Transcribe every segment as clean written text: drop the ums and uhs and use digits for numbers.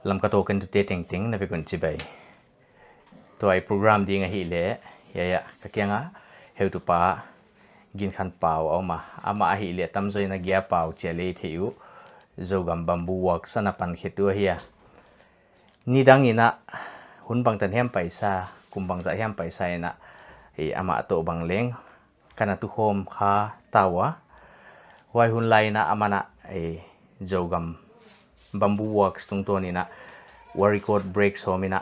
ลำกระโตกันตุเตติงติงนะไปกุนจิบายตัวไอโปรแกรมดีงาฮิเล่ยะก็เกี่ยงอ่ะเฮลตุปากินขันเปล่าเอามาอามาฮิเล่ตั้มใจนักเกียร์เปล่าเจลีที่อยู่โจกัมบัมบูวักสนับปันขิดตัวเฮียนี่ดังอินะหุ่นบังตันเฮียมไปซากุมบังจะเฮียมไปซานะอามาโตบังเล้งกันตุโฮมข้าตาวะไว้หุ่นไลนะอามานะโจกัมบัมบูวักตรงตัวนี้นะวาริโกดเบรกโซมินะ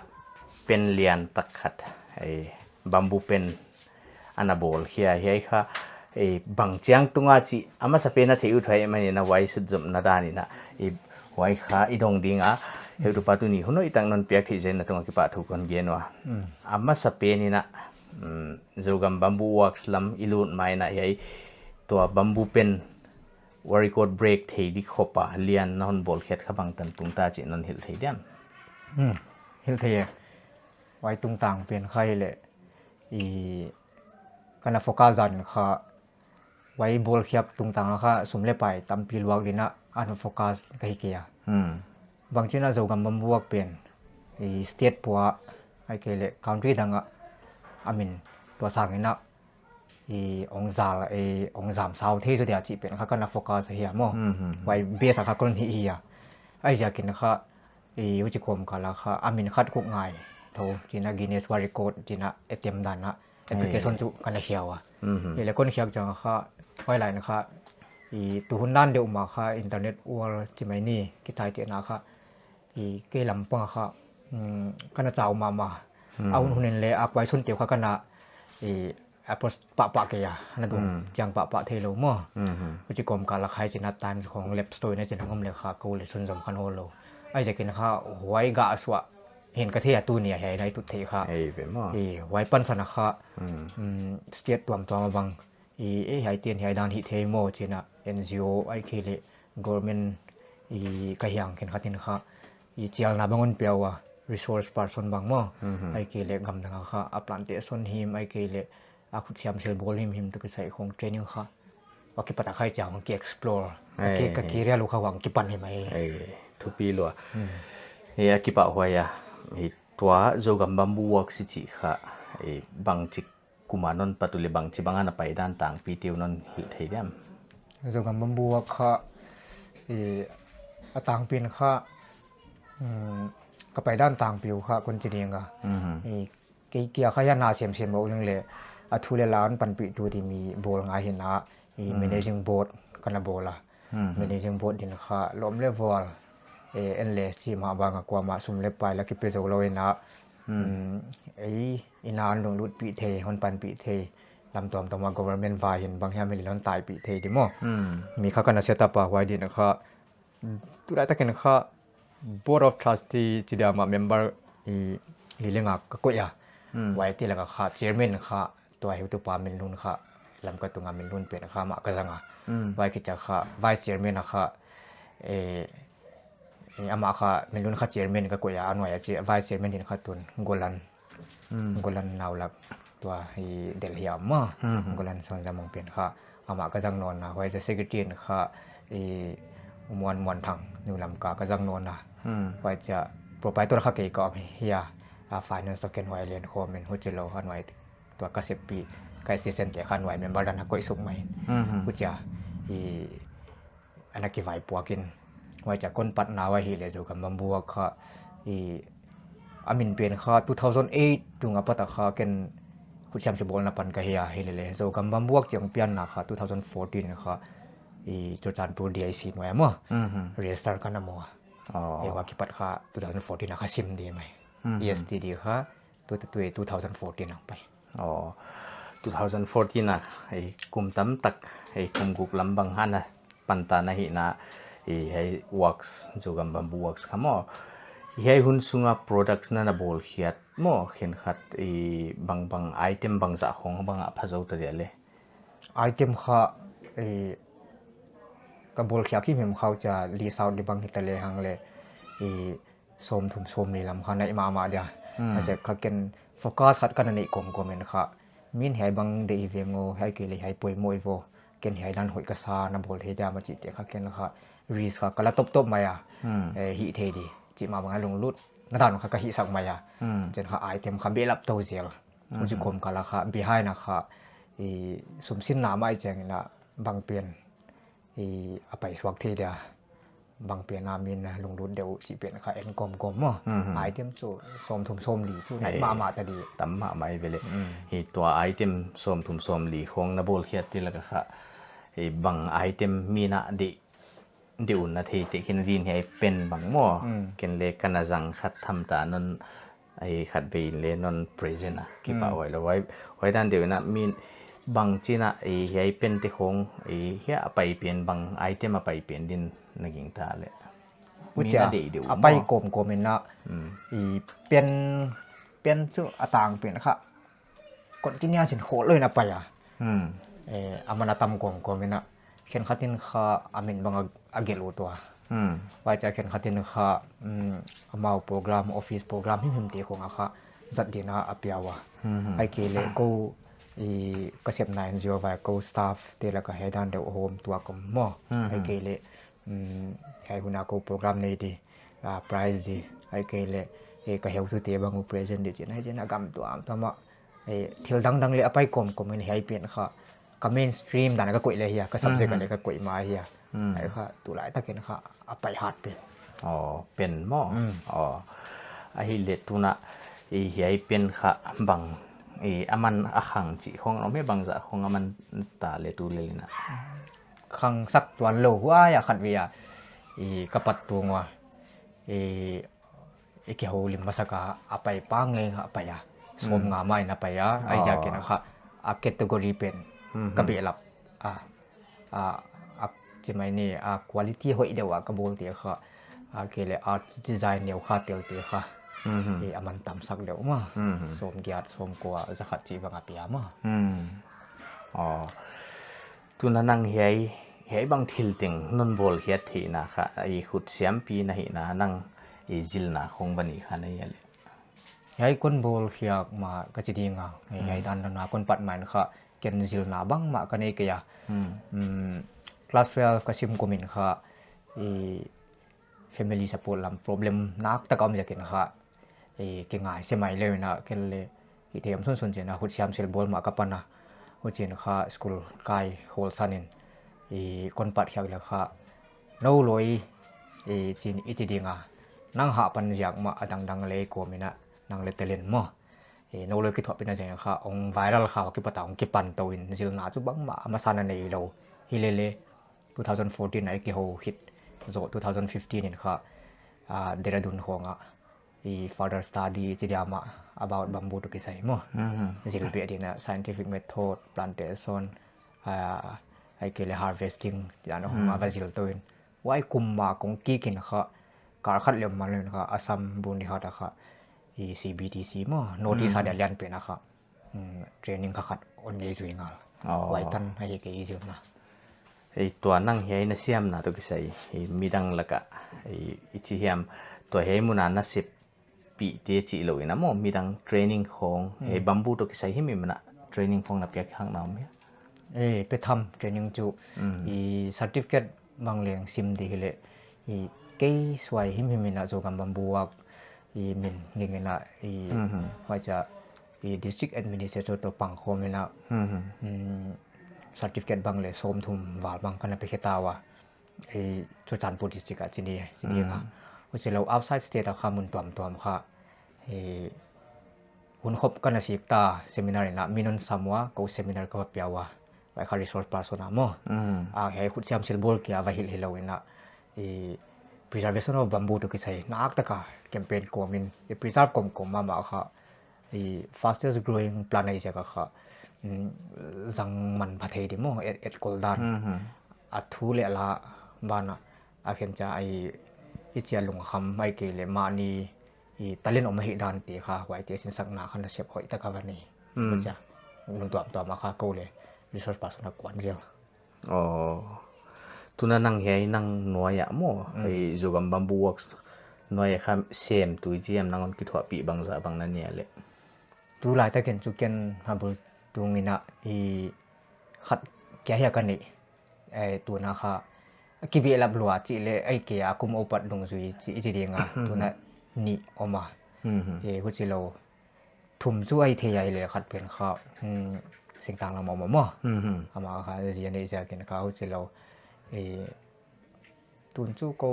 เป็นเลียนตักขัดบัมบูเป็นอันนาบอลเฮียค่ะบางเจียงตุงอาจีอามาสเปนนะที่อุทัยมันนะไว้สุดจำนาดานี่นะไว้ค่ะอีดงดิงอ่ะเฮตุปัตุนี่หุ่นอีตั้งนนเปียกที่เจนนะตุงกิปะทุกคนเกียนวะอามาสเปนนี่นะจูกัมบัมบูวักสลัมอิลุนไม่นะตัวบัมบูเป็นวาริโกดเบรกที่ดิขบะเลียนนอนบอลเข็ดขับบังตันตุงตาจีนนฮิลที่เดียมฮิลเทียไว้ตุงต่างเปลี่ยนใครเลยกันโฟกัสจันค่ะไว้บอลเขียบตุงต่างค่ะสมเล็ไปตั้มพิลวักดินะอันโฟกัสกับฮิเกียบางทีน่าจะกับบำบวกเปลี่ยนสเตทปัวไอ้เกลคันทรีดังอ่ะอามินตัวสร้างนี่นะองศาองศาสาวที่สุดยอดจีเป็นค่ะกันโฟกัสเฮียมั่งไว้เบียสักคนที่เฮียไอ้จะกินค่ะวิจิกรมกันแล้วค่ะอามินคัดคุกง่ายโทจีน่ากินเนสวาริโกดจีน่าเอทีเอ็มดันนะแอปพลิเคชันจุกันเขียวอ่ะแล้วคนเขียวจังค่ะไว้หลายนะคะตัวหุ่นด้านเดียวมาค่ะอินเทอร์เน็ตวอลจีไม่นี่กิจไทยเจนะค่ะเกลัมปังค่ะกันจะเอามาเอาหุ่นเล่อักไว้ชนเตียวค่ะกันนะแอปปะเกียนั่นตัวจังปะเทโลมั่งวิจิกรมการละใครจีน่าตามของเล็บสโตร์ในจีน่าก็เลยค่ะกูเลยส่วนสำคัญโฮโลไอ้จะกินค่ะไว้กะสวะเห็นกระเทียตัวเนี่ยใหญ่ในตุเทค่ะไว้ปั้นสนะค่ะสเตียตัวมาบังใหญ่เตียนใหญ่ดานฮิเทโมจีน่ะ NGO ไอ้เคเล government กระยังเห็นค่ะเห็นค่ะเจียลนาบังคนเปียวอ่ะ resource person บางมั่งไอ้เคเลกำลังค่ะอัปลันเตส่วนหิมไอ้เคเลอาคุเชียมเชลบอลหิมตุกใส่ของเทรนนิ่งค่ะว่ากิปัตตะไคจ่างกิ explore กิเรียลูกเขาหวังกิปันเห็นไหมทุกปีลัวกิปะหัวยตัวโจกัมบัมบูวักสิจิค่ะบางจิกุมานนปัตุเลบางจิบางอันไปด้านต่างปีเดียวนนหิไทยเดียมโจกัมบัมบูวักค่ะต่างเปลี่ยนค่ะก็ไปด้านต่างปิวค่ะคนจีนเองอ่ะเกี่ยวขยันหนาเสียมบอกเรื่องเลยทุเรศล้านปันปีตัวที่มีโบลงาเห็นนะmanaging board กันนะโบล่ะ managing board ดินค่ะล้มเลเวลเอ็นเลสที่มาบางกว่ามาสุมเล็บไปแล้วกิเปโซโลเอนะอินานลงรุดปีเทฮอนปันปีเทลำตัวต่อมา government ฝ่ายเห็นบางแห่งไม่ได้ล้นตายปีเทดิโมมีข้ากันเสียตาปากไว้ดินะคะตัวได้ตะเกียนค่ะ board of trustee จีดามา member ลีเลงักก็ยาไว้ที่แล้วก็ค่ะ chairman ค่ะตัวเฮลตุปาเมนลุนค่ะลำก็ตัวงานเมนลุนเป็นค่ะมากระซังอ่ะไว้กิจค่ะ vice chairman นะคะอามาค่ะเมลุนข้าเจอร์เมนก็กวยอันไว้เจอไวเจอร์เมนที่ข้าตุนโกลันนาวลักตัวเดลเฮียมโกลันส่วนจะมองเปลี่ยนค่ะอามาก็จังนอนนะไว้จะเซกเตอร์ค่ะมวนทางนิวลำกาก็จังนอนนะไว้จะโปรไฟตัวข้าเกี่ยกับเฮียฝ่ายนั้นสแกนไว้เรียนโคเมนหัวเจโลอันไว้ตัวกสิบปีใกล้เซนเตะขันไว้เมมเบอร์ดันหักก้อยสุกไหมหัวจะอันนั้นกี่ไว้ปัวกินไว้จากคนปัดนาไว้เฮเลจูกับบัมบัวค่ะอามินเปลี่ยนค่ะ2008จุงอัปตะค่ะกันผู้แชมป์สิบอลนับปันกับเฮียเฮเลจูกับบัมบัวเจียงเปลี่ยนนะค่ะ2014ค่ะจดจานโปรดีไอซีหน่วยมั่วเรียสตาร์กันนะมั่วว่ากิปัดค่ะ2014นะคะซิมดีไหม ESTD ค่ะ2014นะไป2014นะกลุ่มตั้มตักกลุ่มกุกลำบังฮันนะปันตานะหินะให้วักส์จูกัมบัมบูวักส์ขโมให้หุ่นสุงา products นั่นนะบอลเขียดโม่เห็นขัดบางไอเทมบางจากของบางอัพพะโจตัวเดียวเลยไอเทมค่ะกับบอลเขียดที่ผมเขาจะรีซาวด์ในบางฮิตเลยหังเลยส้มทุ่มส้มนี่ลำคันในมาเดียวอาจจะเขาเกินโฟกัสขัดกันในกลุ่มเห็นค่ะมินให้บางเดียเวงโง่ให้เกลี่ยให้ป่วยมวยโวเกินให้ดันหอยกระซาน้ำบอลเฮียมาจิตเดียเขาเกินค่ะรีสค่ะก็ละตบมาฮิเทดี จิมาบางลงลุดนาดานค่ะกะหิสักมายาจนค่ะไอเทมค่ะเบลับโตเจียลมุจุคมค่ะละค่ะ behind นะคะอีสมสินนาไม่แจงนะบางเปลี่ยนอีอไปสวักทีเดียบางเปลี่ยนนามินนะลงลุดเดี๋ยวจิเปลี่ยนค่ะเอ็นกลมๆมั้งไอเทมสู้ส้มทุ่มส้มหลีสู้ไหนมาแต่ดีตั้มมาไม่ไปเลยอีตัวไอเทมส้มทุ่มส้มหลีของนับโบลเขียดที่แล้วก็ค่ะอีบางไอเทมมีนะดิอุ่นนาทีที่คินดินให้เป็นบางมั่วกินเล็กกันจังขัดทำตานนไอขัดไปเล่นนเพรสนะกี่ป่าไว้แล้วไว้ด้านเดียวนะมีบางจีน่ะไอให้เป็นที่ของไอเฮียไปเปลี่ยนบางไอเทมไปเปลี่ยนดินนักยิงตาเลยมีนะเดี๋ยวไปกลมๆนะอีเปลี่ยนซึ่งต่างเปลี่ยนค่ะก่อนที่เนี่ยสินโคเลยนะไปอ่ะอามันตำกลมๆนะเขียนขัดทินค่ะอามินบางอาเกลูตัวว่าจะเขียนขัดทินค่ะมาโปรแกรมออฟฟิศโปรแกรมที่พิมพ์ตีของค่ะจัดดีนะอาเปียวะไอเกเลกูอีก็เสียบนายนโยบายกูสตาฟเตละก็ให้ด้านเดียวโฮมตัวก็มั่วไอเกเลไอคุณอากูโปรแกรมนี้ดีไพรส์ดีไอเกเลก็เฮลทุเตียบางอุปเรชันดีจีน่าจะนักกำตัวตัวมาที่ดังเลยไปกลมมันให้เปลี่ยนค่ะก็เมนสตรีมแต่ก็กุยเลยเฮียก็ซับเซกันเลยก็กุยมาเฮียไอ้ค่ะตัวหลายตะเกียนค่ะไปฮาร์ดเป็นเป็นหม้อไอ้เล็ดตัวน่ะไอ้เฮียเป็นค่ะบางอามันขังจีของเราไม่บางจะของอามันตาเลตูเลยนะขังสักตัวโลว่าอยากขัดเวียกระปัดตัวงัวเกี่ยวลิมมาสักไปปังเลยไปอ่ะสมงาไม่นะไปอ่ะไอ้จากนั้นค่ะแคตตากรีเป็นกระเบียบจะไม่เนี่ยคุณภาพหอยเดียวกระบอกเดียวค่ะเกี่ยวกับดีไซน์เดียวค่ะเดียวค่ะมันต่ำสักเดียวมาสมเกียรติสมกว่าจะขัดจีบางปีมาตัวนั้นเฮียบางทิลติงนนบอลเฮียทีนะคะไอ้ขุดเสียมปีนะเห็นนะนั่งจิลนะคงบันอีกขนาดนี้เลยเฮียคนบอลเฮียมาก็จะดีงาเฮียดันนะคนปัดมันค่ะเกณฑ์จิลนะบางมากันเองyaคลาสเฟลก็ซิมกุมินค่ะfamily support lam problem nak ta kam jakin kha ke ngai semai le na kelle i them sun jena hu siam sel bol ma kapana hu chin kha school kai hol sanin kon pat khyak la kha no loi chin i chi dinga nang ha pan jak ma adang le ko mina nang le telen mo no loi ki thwa pina jena kha ong viral kha ki pata ong ki pan to in jil na chu bang ma sana nei lo hi le 2014 ai ki ho hit zo 2015 in kha Dehradun khonga further study chidiama about bamboo to kisai mo zilbi adina scientific method plantation ai kele harvesting jana homa bazil toin wai kumma kong ki kin kha kar khat lem man len kha asam buni hata kha CBTC mo notice ada lian pe na kha training kha khat on le zuinga wai tan ai ke izil naไอ้ตัวนั่งเฮียน่ะเสียมนะตัวกิใส่มีดังละกะไอ้ที่เฮียมตัวเฮียมุนานะ10 ปีเตจิโลยนะมอมีดังเทรนนิ่งของไอ้บัมบูตัวกิใส่เฮียมีมันนะเทรนนิ่งของนับแก่ข้างน้ำเนี่ยไปทำเทรนนิ่งจูเซอร์ติฟิเคตบางเรื่องซิมดีเลยเกย์สวยเฮียมีนะโจกันบัมบูว่ามินเงี้ยนะว่าจะdistrict administrator ตัวปังโคมินะcertificate bang le som thum wal bang kana pe khetawa Churchanpur district a chini nga uchelo outside state a khamun tom kha hun khop kana sikta seminar na minon samwa ko seminar ko piawa vai kha resource person mo he khut siam sil bol kya va hil hilowina preservation of bamboo to kisai nak ta ka campaign ko min preserve kom ma kha fastest growing plant ai ja kha zang man phathei di mo et koldan thu le la bana a khen cha ai chia lung kham mai ke le ma ni talen om hi dan ti kha wai te sin sak na khan sep hoi ta ka bani cha lung to ma kha ko le resource person kwan jel tuna nang hei nang noya mo ai zogam bamboo works noya kham sem tu jiam nangon ki thwa pi bangza bang na ne le tu lai ta ken chu ken habul tunginaขัดแก่เฮียกันนี่ตัวนะคะ kibi elap lua chi le ai ke a kum opat dong zui chi chi dinga tuna ni oma e hu chi lo thum chu ai the ai le khat pen kha sing tang la mo mo ama kha ji ne ja ken ka hu chi lo e tun chu ko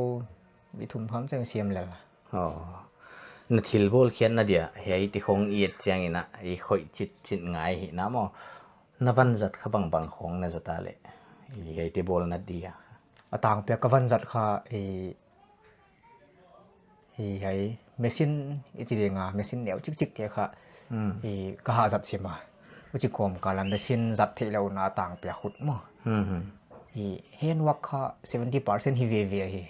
bi thum pham chang siam la na thil bol khian na dia hei ti khong iet chang ina I khoi chit ngai hi na mo na van zat kha bang khong na zata le hei ti bol na dia atang pe ka van zat kha e hai machine chi dinga machine neu chik ke kha e ka ha zat sima uchi kom kala machine zat the lo na tang pe khut mo hand work kha 70% hi ve hi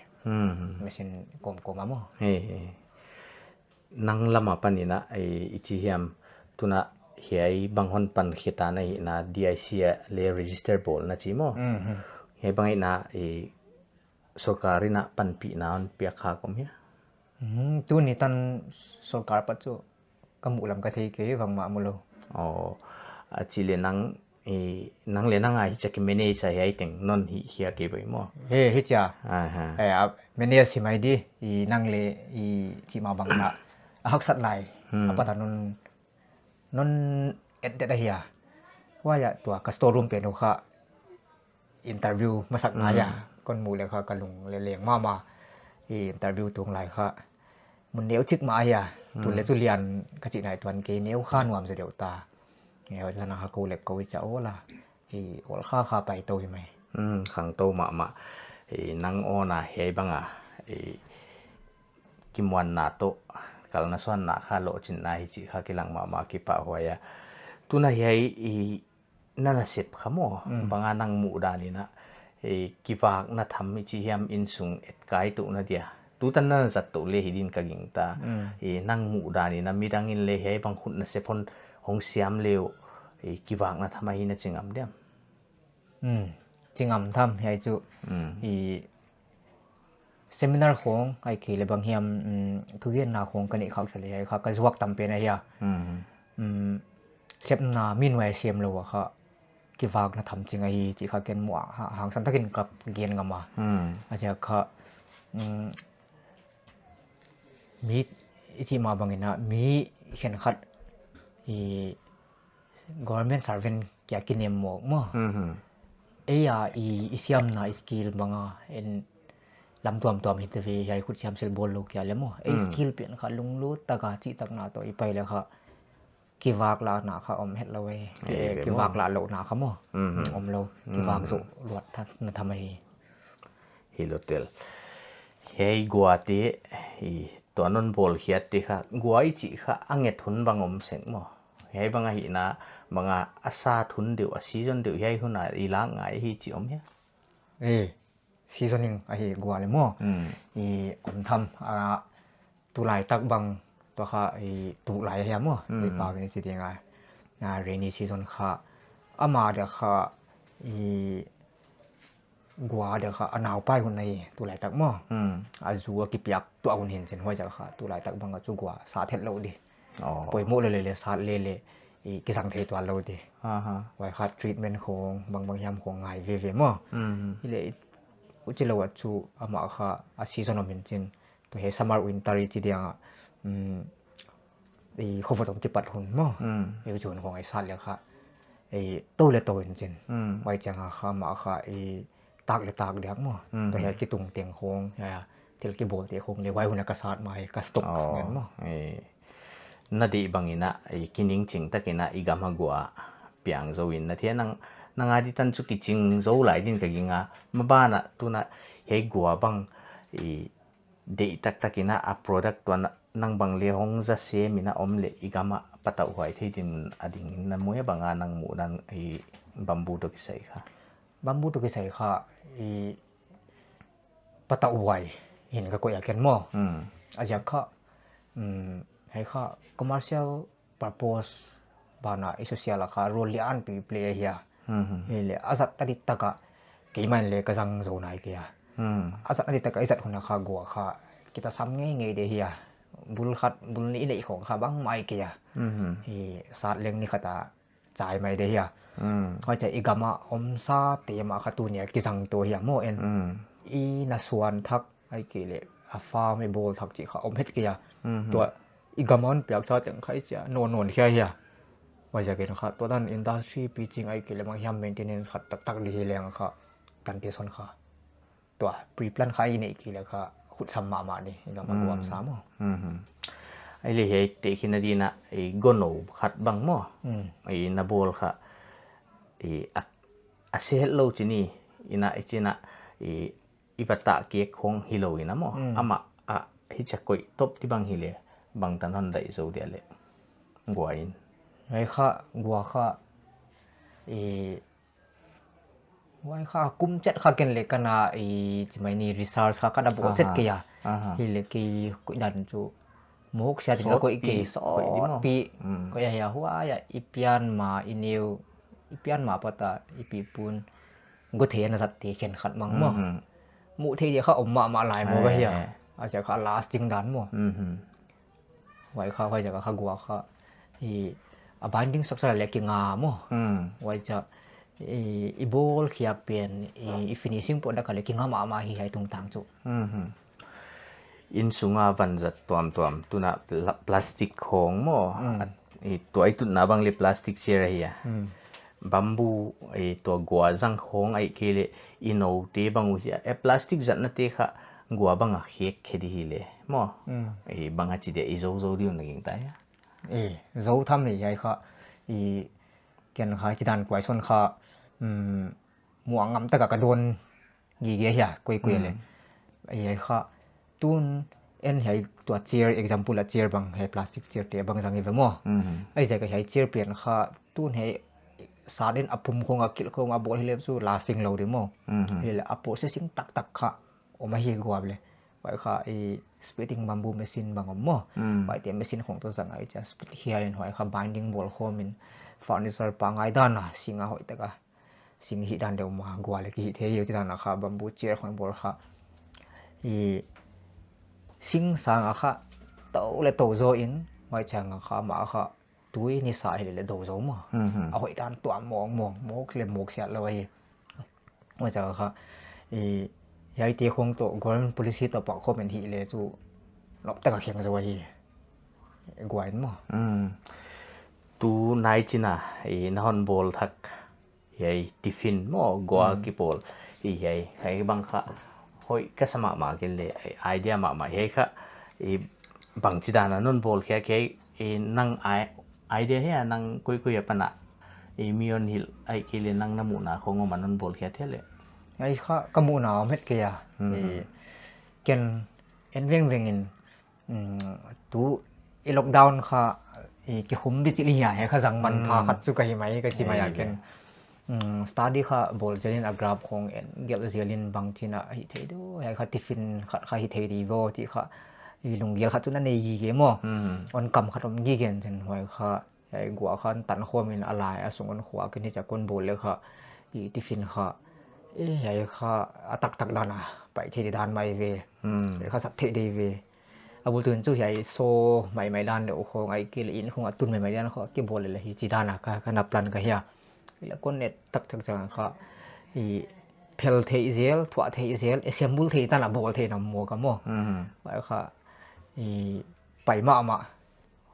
machine kom mo nang lama panina ai ichi hiam tuna hiai banghon pan khita na hi na DIC le register bol na chi mo hei bangai na e sorkari na pan pi na on pia kha kom ya tu ni tan sorkar pa chu kamu lam ka thei ke wang ma mulo chi le nang nang le nang ai chak manage ai teng non hi hia ke bai mo hi cha manage si mai di I nang le I chi ma bang na hak sat lai apa ta non et da hia wa ya tua ka store room pe no kha interview masak na ya kon mu le kha kalung le leng ma interview tung lai kha mun neu chik ma ya tu le chu lian ka chi nai tuan ke neu kha nuam se deu ta ngheว่านะฮะกูเล็บกูจะโอ้ล่ะโอ้ข้าไปโตใช่ไหมขังโตมานังโอนะเฮบังกิมวันนาโตกัลนาส่วนนาข้าโลจินนาฮิจิข้ากิลังมากิปะหัวยาตุนะเฮนั่นสิบขโมบางนังมูดานี่นะกิวากนะทำมิจิเฮียมอินสุงเอ็ดไกตุนะเดียตุตันนั่นจัดตุเลหิดินกะกิงตานังมูดานี่นะมีดังอินเลเฮบางขุนนะเซพอนหงเสียมเลวกิวากนะทำไมนะจิงอัมเดียมจิงอัมทำให้จูเซมินาร์ของไอ้ขี้เลบางเฮียมทุเรียนนาของกันอีกเขาเฉลี่ยเขาก็จวกตำเป็นไอ้เหี้ยเซฟนามินไว้เสียมเลวะเขากิวากนะทำจริงไอ้จีเขาเกินหมวกหางสันตะกินกับเกียนกันมาอาจจะเขามีที่มาบางอย่างนะมีเห็นขัดgovernment servant แกกินเอ็มหมกมั้งเสียมนะสกิลบางลำตัวมิตรวีใหญ่คุณเสียมเซลบอลลูกอย่างเล่มั้งสกิลเปลี่ยนค่ะลุงรู้ตะกาจิตักนาตัวอีไปเลยค่ะกิวากลาหนาค่ะอมเฮ็ดเราเว้กิวากลาโลหนาค่ะมั้งอมเรากิวากสุรวดท่านทำไมฮิโลเทลเฮ้ยกัวตีตัวนนบอลเฮียตีค่ะกัวอีจิค่ะอังเงทุนบางอมเสงมั้งเฮ้ยบางหินะบางอาซาทุนเดียวซีซันเดียวเฮ้ยคนน่ะอีหลังไงฮิจิอมเฮ้ซีซันนึงไอ้กัวเลยมั้งอมทำตุลายตักบางตัวค่ะตุลายเฮียมั้งในป่าเป็นสิ่งยังไงเรนี่ซีซันค่ะอามาเดี๋ยวค่ะกัวเดี๋ยวค่ะหนาวไปคนในตุลายตักมั้งจูกิบยักตัวคนเห็นเช่นหัวใจค่ะตุลายตักบางก็จูกัวสาเทศเราดิป่วยโม่เลยสาดเลยกิสังเทตัวเราดิไว้ค่ะทรีทเมนต์ของบางยามของไงเว่มั้งที่เลยอุจจาระจูอามาค่ะซีซันอมินจินตัวเฮซัมเมอร์วินเตอร์จีเดียงเขาบอกต้องจิปัดหุ่นมั้งจุดของไอ้สัตว์เลยค่ะโตเลยโตจริงๆไว้จังค่ะมาค่ะตากเลยตากเดียกมั้งตัวเฮกิตุงเตียงของที่เรากิบโบเตียงของเลยไว้หุ่นกระสาดมากัสตุกเงี้ยมั้งนาดีบางอินะกินิงจิงตะกินะอีกามากัวเปียงโจวินนะเทียนังอาดิตันสุกิจิงโจไหลดินกะกิงามาบ้านะตัวนะเฮกัวบางเดตักตะกินะอะโปรดักตัวนังบางเลี้ยงจะเสียมินะอมเลอีกามาปะตะหวยที่ดินอดิงนะมวยบางนังหมูนังบัมบูตุกิใส่ค่ะบัมบูตุกิใส่ค่ะปะตะหวยเห็นก็อยากเห็นมั้งอาจจะค่ะให้ค่ะ commercial purpose บานะsocial ละค่ะ role อันปี play เฮียเลยอาศัยตัดตะกะกี่มันเลยก็จังโซนายเกียอาศัยตัดตะกะอาศัยคนละค่ะกัวค่ะกิตาซ้ำง่ายๆเดียเฮียบุลขัดบุลนี้เลยของค่ะบางไม่เกียศาสตร์เรื่องนี้ค่ะตาจ่ายไม่เดียเขาจะอีกามาอมซาเตียมาค่ะตัวเนี่ยกิจังตัวเฮียโมเอ็น อีน่ะส่วนทักไอ้เกลอาฟ้าไม่โบลทักจิเขาอมเฮ็ดเกียตัวอีกมันเปียกซะจังไคจะนนเฮียว่าจะเกินค่ะตัวนั้นอินดัสทรีปีจริงไอ้เกลบางอย่างเมนเทนเนนซ์ค่ะตักดีแรงค่ะกันเตส่วนค่ะตัวพรีแพลนค่ะอีนี่เกลค่ะขุดซ้ำมานี่ก็มันรวมซ้ำไอ้เลยเฮเตะกินดีนะไอ้กโนขัดบังมั้งไอ้นาบอลค่ะไอ้อาเซลโลจินี่อินะไอ้จีน่ะไอ้อีปัตตะเกียกของฮิโลอินะมั้งอามาฮิจักกุยทบที่บังฮิเลบังตันฮันได้โซเดียเลกัวอินไอ้ค่ะกัวค่ะไอ้ว่าค่ะกุมเจ็ดค่ะกันเลยกันนะไอ้จะไม่นี่รีซาร์สค่ะกันดับเจ็ดกี่ยาฮิเลกี่กุยดันจูมุกเสียถึงก็กุยกี่สอดปีก็yaหัวya ipian ma iniu ipian ma pata ipi pun go the na sat te khen khat mang mo mu the ya kha om ma lai mo ga ya a ja kha lasting dan mo wai kha ja kha gwa kha i a binding structure le ki nga mo wai ja i bol khia pen i finishing product ka le ki nga ma hi hai tung tang chu in sunga vanzat tuam tu na plastic khong mo i to ai tu na bang le plastic chair hiya bamboo ai to gwa jang khong ai kele ino te bangu hiya e plastic zat na te kha gwa banga khek khedi hi le mo ai banga chi de i zo zo diu na ging ta ya zo tham ni ai kha i ken kha chi dan kwai son kha muang ngam ta ka don gi ge hiya koi le ai kha tun en hai tua chair example la chair bang hai plastic chair te bang jang ive mo ai ja ka hai chair pian kha tun hai sadin apum khonga kil khonga bol hile chu lasting lo de mo hile a processing tak kha o ma hi gwa ble bai kha e splitting bamboo machine bang mo bai te machine khong to jang ai cha split here in hoi kha binding bol khomin furniture pa ngai dan na singa hoi ta ka sing hi dan de ma gwa le ki the ye ta na kha bamboo chair khong bol kha e sing sang a kha to le to zo in mai chang kha ma kha túi ni sai le do zo ma a hoi dan tua mong mok le mok sia loi mai cha kha e yai ti khong to government policy to pa kho men hi le chu lop ta ka kheng zo hi gwain ma tu nai china e na hon bol thak yai tiffin mo gwa ki bol i yai hai bang kha hoi ka sama ma gen le idea ma he kha e bang chi da na non bol khe ke e nang idea he nang koi apana e mion hil ai ke le nang namu na khong ma non bol khe the le ai kha kamu na met ke ya e ken en veng in tu e lockdown kha e ki khum bi chi li ya he kha jang man pha khat chu ka hi mai ka chi ma ya ken study kha bol jelin a graph khong en gel jelin bang thina hi thei do hai kha tiffin kha hi thei ri vo chi kha i lung gel kha chu na nei gi ge mo on kam kha rom gi gen chen hoi kha ai gwa khan tan khomin alai asung on khwa ke ni cha kon bol le kha i tiffin kha e ai kha atak dana pai thei dan mai ve kha sat thei de ve abul tun chu hai so mai dan le khong ai ke le in khong atun mai dan kha ke bol le hi chi dana ka na plan ka hiya la kon net tak jang kha i phel thei zel thwa thei zel assemble thei ta na bol thei nam mo ka mo bai kha i pai ma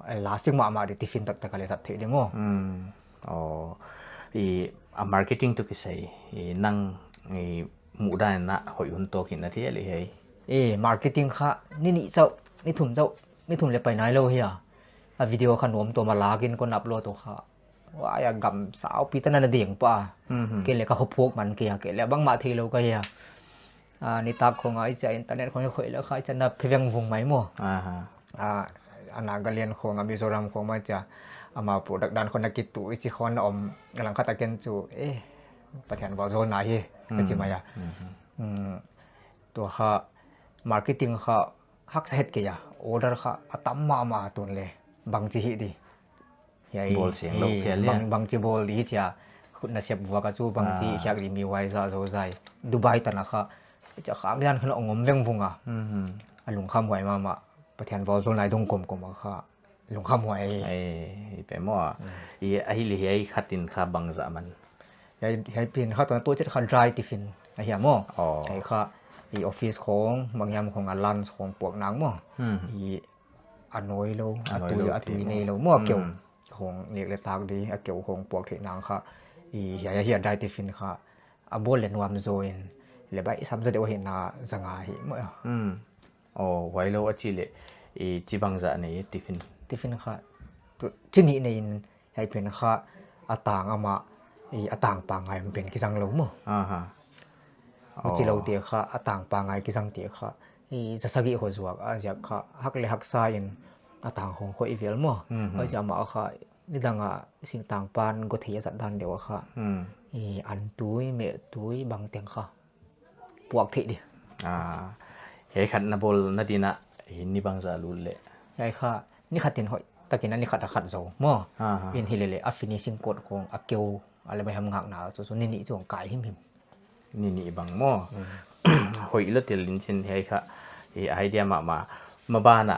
ai lasting ma de tiffin tak le sat thei de mo i a marketing to ki sai i nang i mu da na hoi hun to ki na the le hei marketing kha ni chau ni thum le pai nai lo hiya a video kha nom to ma lagin kon upload to kha wa ya gam sao pi ta na ding pa ke le ka khop man ke le bang ma thi lo ka hiya ni ta khong ai cha internet khong khoi le kha cha na pheweng vung mai mo ana galian khong Mizoram khong ma cha ama product dan khon na ki tu chi khon om galang kha ta ken chu pathian wa zon na hi ka chi ma ya to kha marketing kha hak sa het ke ya order kha atam ma tun le bang chi hi di bol siang lo phe le bang chi bol hi cha khut na sep wa ka chu bang chi khyak ri mi wai za zo zai Dubai ta na kha cha khang dan khon ngom veng vunga alung kham wai ma pathian wa zon lai dong kom kha lung kham wai ai pe mo i ai li ai khatin kha bang za man hai pin kha to chet kha dry tiffin a hiya mo ai kha ออฟฟิศของบางยามของลันของพวกนางมั่วอันน้อยโลอัตุยนี่โลมั่วเกี่ยวของเรียกเลยตากดีเกี่ยวของพวกที่นางค่ะเฮียได้ที่ฟินค่ะบอลเลนวามโซนเลยไปซ้ำจะเดี๋ยวเห็นนาสังหารมั่วโอ้ไว้โลอจิเลจีบังจะนี่ที่ฟินค่ะที่นี่ในให้เป็นค่ะต่างมาต่างปางไงมันเป็นกิสังโลมั่วจิเราเตียค่ะต่างปางไงกิสังเตียค่ะจะสกิหัวจวกจะค่ะฮักเลยฮักซายินต่างของคนอีเวลมั่วจะมาค่ะนี่ดังสิ่งต่างปานก็ที่จะดันเดียวค่ะอันตุยเมตุยบางเตียงค่ะปวกที่ดิเฮ้ขัดนาบลนาดีนะนี่บางจะรู้เลยใช่ค่ะนี่ขัดเตียนหอยตะกี้นั้นนี่ขัดโซ่มั่วอินฮิเลเลอัฟฟินิชิงกดของอักเกียวอะไรไปทำงานหนาส่วนนี่จงไก่หิมนี่บางมั่วหอยละเตียลินเช่นเฮ้ค่ะไอเดียมาบ้าน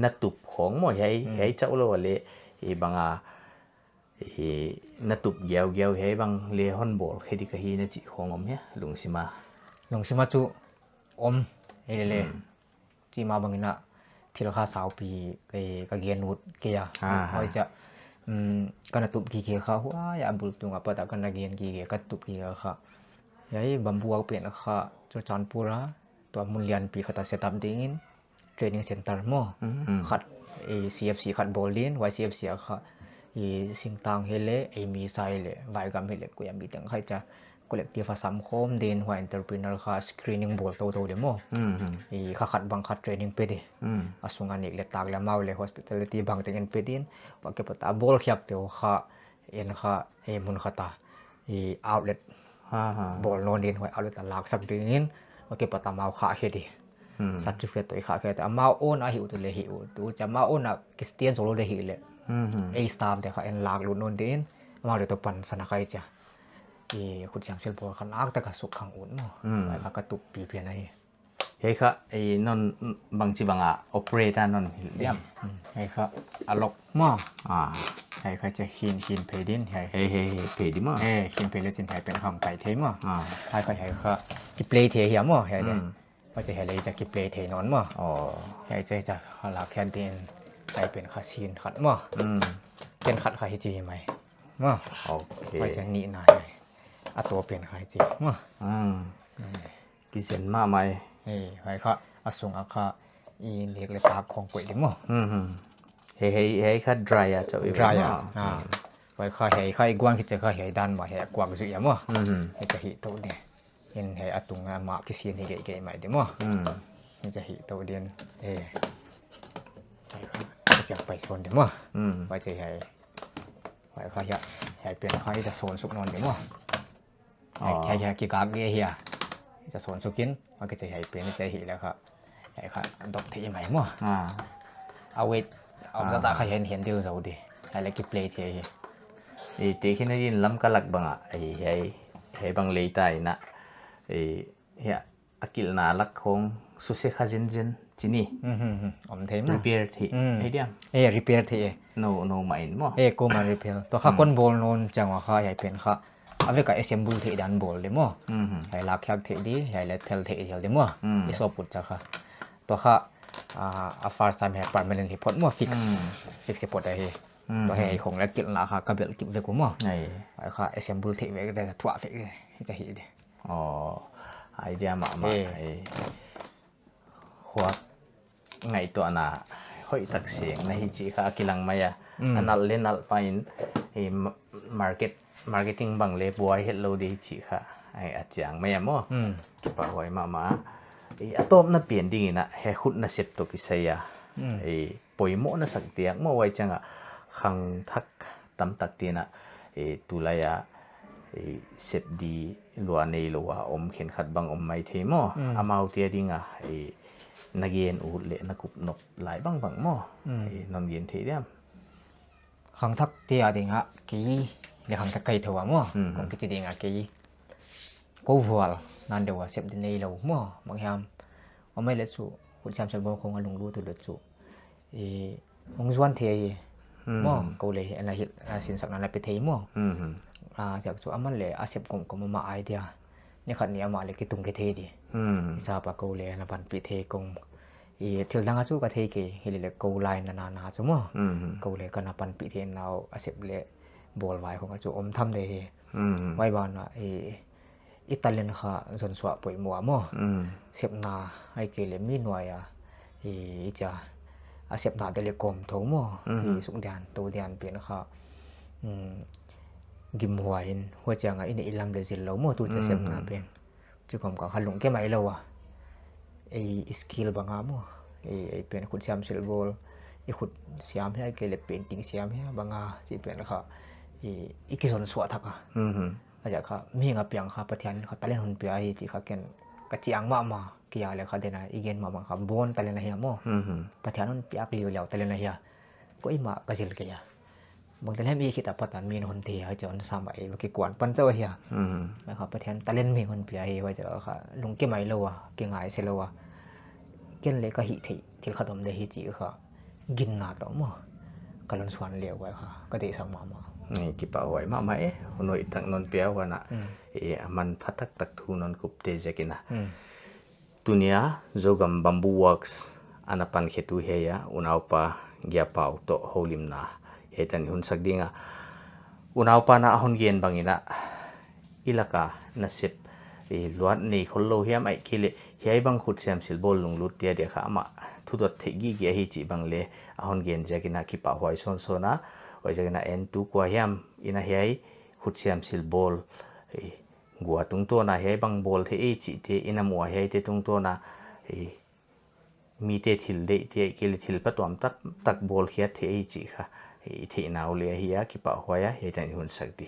นักตุบของมั่วเฮ้เจ้าโลเลยบางนักตุบเกี่ยวเฮ้บางเลี้ยฮอนบอลแค่ดีก็ฮีนะจิของอมเนี่ยลงสิมาจูอมเฮเลจีมาบางนะที่ราคา2 ปีก็เกียนวุฒเกียเขาจะกันตุบกี่เกียเขาว่าอย่าบุลตุงapa tak kan กียนกี่เกียกันตุบกี่เขายัยบำบัวเปลี่ยนเขาจุดจันปูระตัวมุลยันปีเขาตัดเซตับดิ้งเทรนนิ่งเซ็นเตอร์มั่วขัดCFC ขัดบอลลิน YCFC เขาสิ่งต่างเฮเลมีไซเลไวกัมเฮเลกูยังมีตั้งใครจะcollective สังคมเดินหัว entrepreneur ค่ะ screening ball โตเดโมข้าขัดบังคัด training ไปดิส่งงานอีกเลตากแล้วมาเลย hospitality บางแต่เงินไปดินว่าเก็บตา ball เขียบเดียวค่ะค่ะมุนขัดตาoutlet ball นอนดินหัว outlet หลักสักเดือนว่าเก็บตามาขาเฮดิ certificate ตัวขาเฮดิมาโอนหิวตัวเลยหิวตัวจะมาโอนคริสเตียนโซโลเลยหิวเลยstaff เดี๋ยวค่ะหลักลุนนอนดินมาเลยตัวปันสนาใครจ้ะคุณจำเชื่อบอกกันอักแต่ก็สุขขังอุ่นมั้งไอ้พักกระตุกปีเพียนอะไรเฮ้ยค่ะนนบางทีบางโอเปอเรตนนเลี่ยมเฮ้ยค่ะอารมณ์มั้งเฮ้ยค่ะจะหินเพดินเฮ้ยเพดิมั้งหินเพดินสินเฮ้ยเป็นคำไก่เทมั้งเฮ้ยค่ะกิเปลเทียมั้งเฮ้ยเนี่ยว่าจะเฮ้ยจะกิเปลเทนอนมั้งเฮ้ยจะขลักแคนดินเฮ้ยเป็นข้าชินขัดมั้งเป็นขัดข้าฮิจิไหมมั้งว่าจะนี่นายตัวเปลี่ยนใครจีมั้งกิเซนมาไหมไว้ค่ะส่งค่ะเด็กเลยตาของก๋วยดิมั้งเฮ้ยค่ะ dry เจ้าdry ไว้ค่ะเฮ้ยค่ะอีกวันคิดจะค่ะเฮ้ยดันมาเฮ้ยกวางสุดยมั้งเฮ้ยจะหิตัวเนี่ยเห็นเฮ้ยตุงมากิเซียนเฮ้ยเก๋ๆใหม่ดิมั้งเฮ้ยจะหิตัวเดียนไว้ค่ะจะไปโซนดิมั้งไว้จะเฮ้ยไว้ค่ะเฮ้ยเปลี่ยนค่ะจะโซนสุกนอนดิมั้งแค่กี่กากเฮียจะสวนสุกินมันก็จะให้เป็นจะหิแล้วครับให้ค่ะดอกที่ใหม่มั่วเอาไว้เอาจะตาใครเห็นเดียวจะดีให้เล็กเปลย์ที่ตีขึ้นได้ยินล้ำกะลักบังให้บังเลยตายนะเฮียอากิลนาลักของสุเซคาเจนที่นี่อมเทม repair ที่ให้เดียมrepair ที่no ไม่มั่วกูมา repair ตัวข้าก้นบอลนนจังว่าข้าให้เป็นข้าเอาไปกับ assemble ที่ดันบอลเลยมั้งให้ลักยักที่ดีให้เล็ดเพลที่เดียวเลยมั้งอีสอบปุจจ้ะค่ะตัวข้าfirst time ให้ permanent ที่พอดมั้ง fix ที่พอดได้ตัวให้ของเล็กกินละค่ะก็เบิดกินไปกูมั้งไอ้ค่ะ assemble ที่ไว้ก็ได้ทั่ว fix เลยจะเห็นดิไอเดียมาหัวไงตัวน่ะค่อยตักเสียงในฮิจิค่ะกิลังมายอันนั้นเล่นนัลไปmarketing บางเลยบัวเฮลโลดีจีค่ะไอ้อาจารย์ไม่ยามจุปะหอยมาอะตอมน่ะเปลี่ยนดีนะเฮขุดน่ะเสพตัวกิเซียปอยโมน่ะสักเตียงไว้จังขังทักตำตักเตียนะตุลายเสพดีลัวในลัวอมเข็นขัดบางอมไม่เทมอามาเตียดิงนักเรียนอุดเละนักกุบนกหลายบางนอนเย็นเทียมขังทักเตียดิงกี่เดี๋ยวขังตะไคร้ถั่วมั่วผมก็จะดีงากี่กูวัวนั่นเดี๋ยวเสพดินในเรามั่วบางยามว่าไม่เล็ดสูคุณแชมป์เชลบอลคงอารมณ์รู้ตัวเล็ดสูมงส่วนเทียมั่วกูเลยอะไรสินสักนั้นอะไรไปเทียมั่วจากสูอามันเลยอาเสพกลมมาไอเดีย นี่ขัดนี้มาเลยกิตุงกิเทดีซาปะโกเลยนะปันปิเทกงที่หลังอาจูก็เทเกเฮลิเลโกไลนานาจุมั้งโกเลยก็นับปันปิเทนเอาอาเซบเลบอลไว้ของอาจูอมทำเดไว้บ้านว่าอิตาเลียนค่ะจนสวะป่วยมัวมั้งเซบนาไอเกเลมีหน่วยจะอาเซบนาเดเลกอมทั้งมั้งสุกเดียนตัวเดียนเป็นค่ะกิมหัวเห็นหัวจังอินอิลัมเบรซิลเรามั้งตัวจะเซบนาเป็นจุกผมก็ขันลงแค่ไหนเราอะสกิลบางมั้งเป็นขุดเสียมซิลโบลขุดเสียมให้เกลือเป็นติ้งเสียมให้บางจีเป็นค่ะกิจสนสวดทักอาจจะค่ะมีงาเปียงค่ะประเทศค่ะตะเล่นหุ่นเปียจีค่ะเกณฑ์กระเจียงมากี่อะไรค่ะเดน่าอีเกนมาบางค่ะบนตะเล่นอะไรเหี้ยมั้งประเทศนั้นเปียกเลี้ยวตะเล่นอะไรเหี้ยก็อีมากระจิลเกียบางตะเล่นมีคิดแต่ปัตตานมีหุ่นเทียจนสมัยเมื่อกี้กวนปั้นเจ้าเหี้ยนะครับประเทศตะเล่นมีหุ่นเปียว่าจะค่ะลุงเกี่ยไม่รู้อ่ะเกี่ยงไงเสร็จแล้วอ่ะเกี่ยนเล็กก็หิที่ขนมเดฮิจิค่ะกินนาต่อมั้งกำลังสวนเลี้ยวไว้ค่ะก็ได้สั่งมานี่กิป่าไว้มาไหมหุ่นอีตั้งนนเปียววันน่ะมันพัดตักทูนนกุบเตจกินะตัวเนี้ยโจกัมบัมบูวักส์อันนั้นเขตูเฮียอุณาวปะเกียป่าวโตโฮลิมนาเฮตันหุ่นสักดิ้งอุณาวปะน่ะหุ่นเย็นบางอินะอิลากานาสิบล้วนนี่คนโลเฮียมไอคิเลเฮียบางขุดเสียมสิลบอลลงลุดเดียเดียค่ะมาทุดเทกิเกียฮิจิบางเลหุ่นเย็นจะกินะกิป่าไว้โซนะไว้จะกินะเอ็นตุกว่าเฮียมอินะเฮียขุดเสียมสิลบอลกัวตรงตัวนะเฮียบางบอลเทจิเทอินะมัวเฮียเทตรงตัวนะมีเทถิลเดเทกิเลถิลปัตตวมตักบอลเฮียเทจิค่ะเทนาวเลยเฮียกิป่าไว้เฮียตันหุ่นสักดี